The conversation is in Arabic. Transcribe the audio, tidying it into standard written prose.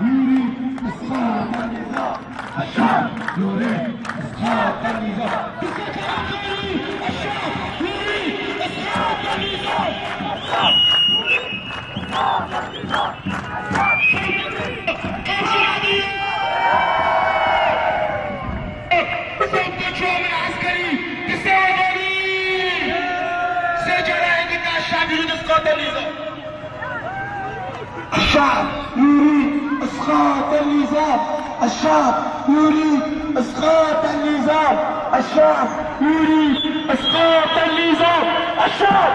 يريد اسقاط النظام. الشعب يريد اسقاط النظام. الشعب يريد اسقاط النظام. الشعب يريد اسقاط النظام. الشعب يريد اسقاط النظام. الشعب يريد اسقاط النظام. الشعب يريد اسقاط النظام. الشعب